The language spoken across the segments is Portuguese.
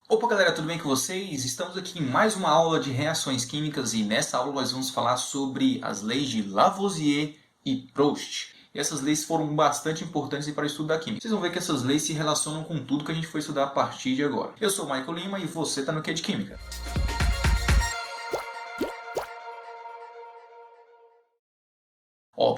Opa galera, tudo bem com vocês? Estamos aqui em mais uma aula de reações químicas e nessa aula nós vamos falar sobre as leis de Lavoisier e Proust. E essas leis foram bastante importantes para o estudo da química. Vocês vão ver que essas leis se relacionam com tudo que a gente foi estudar a partir de agora. Eu sou o Michael Lima e você está no Que de Química.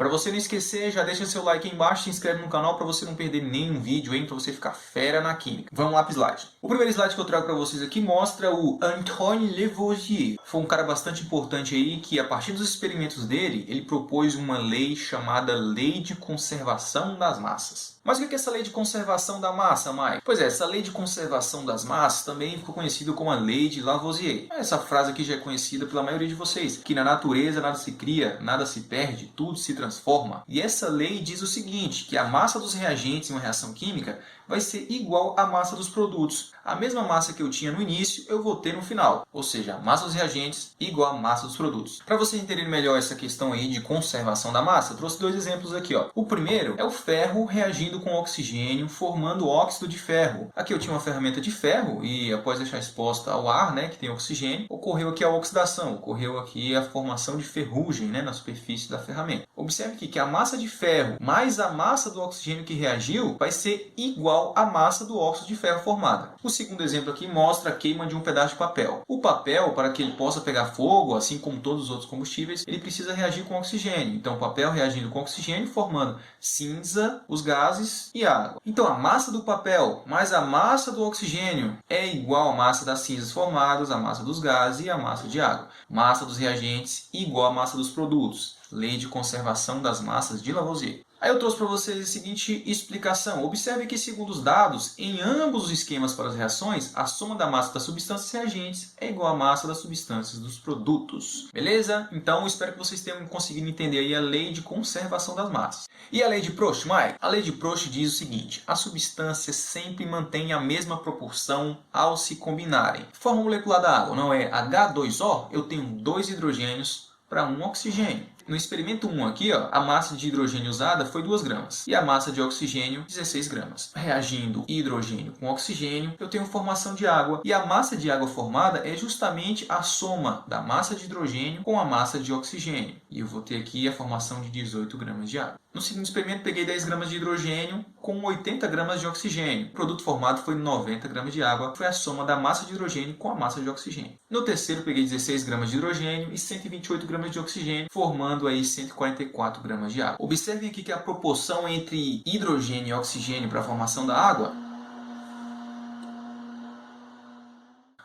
Para você não esquecer, já deixa seu like aí embaixo, se inscreve no canal para você não perder nenhum vídeo, hein, para você ficar fera na química. Vamos lá para o slide. O primeiro slide que eu trago para vocês aqui mostra o Antoine Lavoisier. Foi um cara bastante importante aí que, a partir dos experimentos dele, ele propôs uma lei chamada Lei de Conservação das Massas. Mas o que é essa lei de conservação da massa, Mike? Pois é, essa lei de conservação das massas também ficou conhecida como a lei de Lavoisier. Essa frase aqui já é conhecida pela maioria de vocês, que na natureza nada se cria, nada se perde, tudo se transforma. E essa lei diz o seguinte, que a massa dos reagentes em uma reação química vai ser igual à massa dos produtos. A mesma massa que eu tinha no início, eu vou ter no final. Ou seja, a massa dos reagentes igual à massa dos produtos. Para vocês entenderem melhor essa questão aí de conservação da massa, eu trouxe dois exemplos aqui. O primeiro é o ferro reagindo com oxigênio, formando óxido de ferro. Aqui eu tinha uma ferramenta de ferro e após deixar exposta ao ar, que tem oxigênio, ocorreu aqui a oxidação, ocorreu aqui a formação de ferrugem, na superfície da ferramenta. Observe aqui que a massa de ferro mais a massa do oxigênio que reagiu vai ser igual à massa do óxido de ferro formada. O segundo exemplo aqui mostra a queima de um pedaço de papel. O papel, para que ele possa pegar fogo, assim como todos os outros combustíveis, ele precisa reagir com oxigênio. Então o papel reagindo com oxigênio, formando cinza, os gases e água. Então a massa do papel mais a massa do oxigênio é igual à massa das cinzas formadas, a massa dos gases e a massa de água. Massa dos reagentes igual à massa dos produtos. Lei de conservação das massas de Lavoisier. Aí eu trouxe para vocês a seguinte explicação. Observe que, segundo os dados, em ambos os esquemas para as reações, a soma da massa das substâncias reagentes é igual à massa das substâncias dos produtos. Beleza? Então, espero que vocês tenham conseguido entender aí a lei de conservação das massas. E a lei de Proust, Mike? A lei de Proust diz o seguinte: as substâncias sempre mantêm a mesma proporção ao se combinarem. Forma molecular da água, não é H2O? Eu tenho 2 hidrogênios para 1 oxigênio. No experimento 1 aqui, a massa de hidrogênio usada foi 2 gramas e a massa de oxigênio 16 gramas. Reagindo hidrogênio com oxigênio, eu tenho formação de água e a massa de água formada é justamente a soma da massa de hidrogênio com a massa de oxigênio. E eu vou ter aqui a formação de 18 gramas de água. No segundo experimento, peguei 10 gramas de hidrogênio com 80 gramas de oxigênio. O produto formado foi 90 gramas de água, foi a soma da massa de hidrogênio com a massa de oxigênio. No terceiro, peguei 16 gramas de hidrogênio e 128 gramas de oxigênio, formando aí 144 gramas de água. Observem aqui que a proporção entre hidrogênio e oxigênio para a formação da água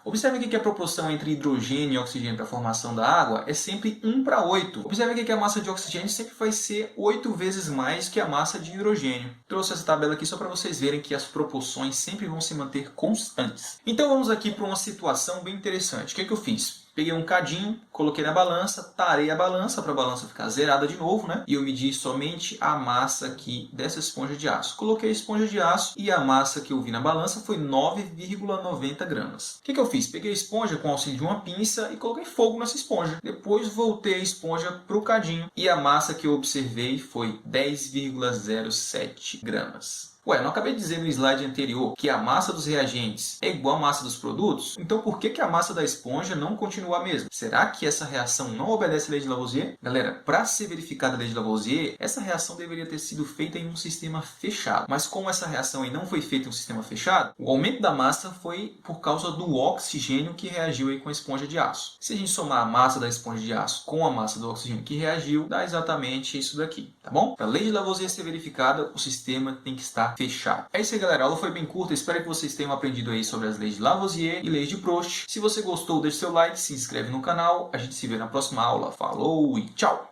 Observe aqui que a proporção entre hidrogênio e oxigênio para a formação da água é sempre 1 para 8. Observe aqui que a massa de oxigênio sempre vai ser 8 vezes mais que a massa de hidrogênio. Trouxe essa tabela aqui só para vocês verem que as proporções sempre vão se manter constantes. Então vamos aqui para uma situação bem interessante. O que é que eu fiz? Peguei um cadinho, coloquei na balança, tarei a balança para a balança ficar zerada de novo, E eu medi somente a massa aqui dessa esponja de aço. Coloquei a esponja de aço e a massa que eu vi na balança foi 9,90 gramas. O que eu fiz? Peguei a esponja com o auxílio de uma pinça e coloquei fogo nessa esponja. Depois voltei a esponja para o cadinho e a massa que eu observei foi 10,07 gramas. Ué, não acabei de dizer no slide anterior que a massa dos reagentes é igual à massa dos produtos? Então por que a massa da esponja não continua a mesma? Será que essa reação não obedece à lei de Lavoisier? Galera, para ser verificada a lei de Lavoisier, essa reação deveria ter sido feita em um sistema fechado. Mas como essa reação aí não foi feita em um sistema fechado, o aumento da massa foi por causa do oxigênio que reagiu aí com a esponja de aço. Se a gente somar a massa da esponja de aço com a massa do oxigênio que reagiu, dá exatamente isso daqui, tá bom? Para a lei de Lavoisier ser verificada, o sistema tem que estar fechado. É isso aí, galera. A aula foi bem curta. Espero que vocês tenham aprendido aí sobre as leis de Lavoisier e leis de Proust. Se você gostou, deixe seu like, se inscreve no canal. A gente se vê na próxima aula. Falou e tchau!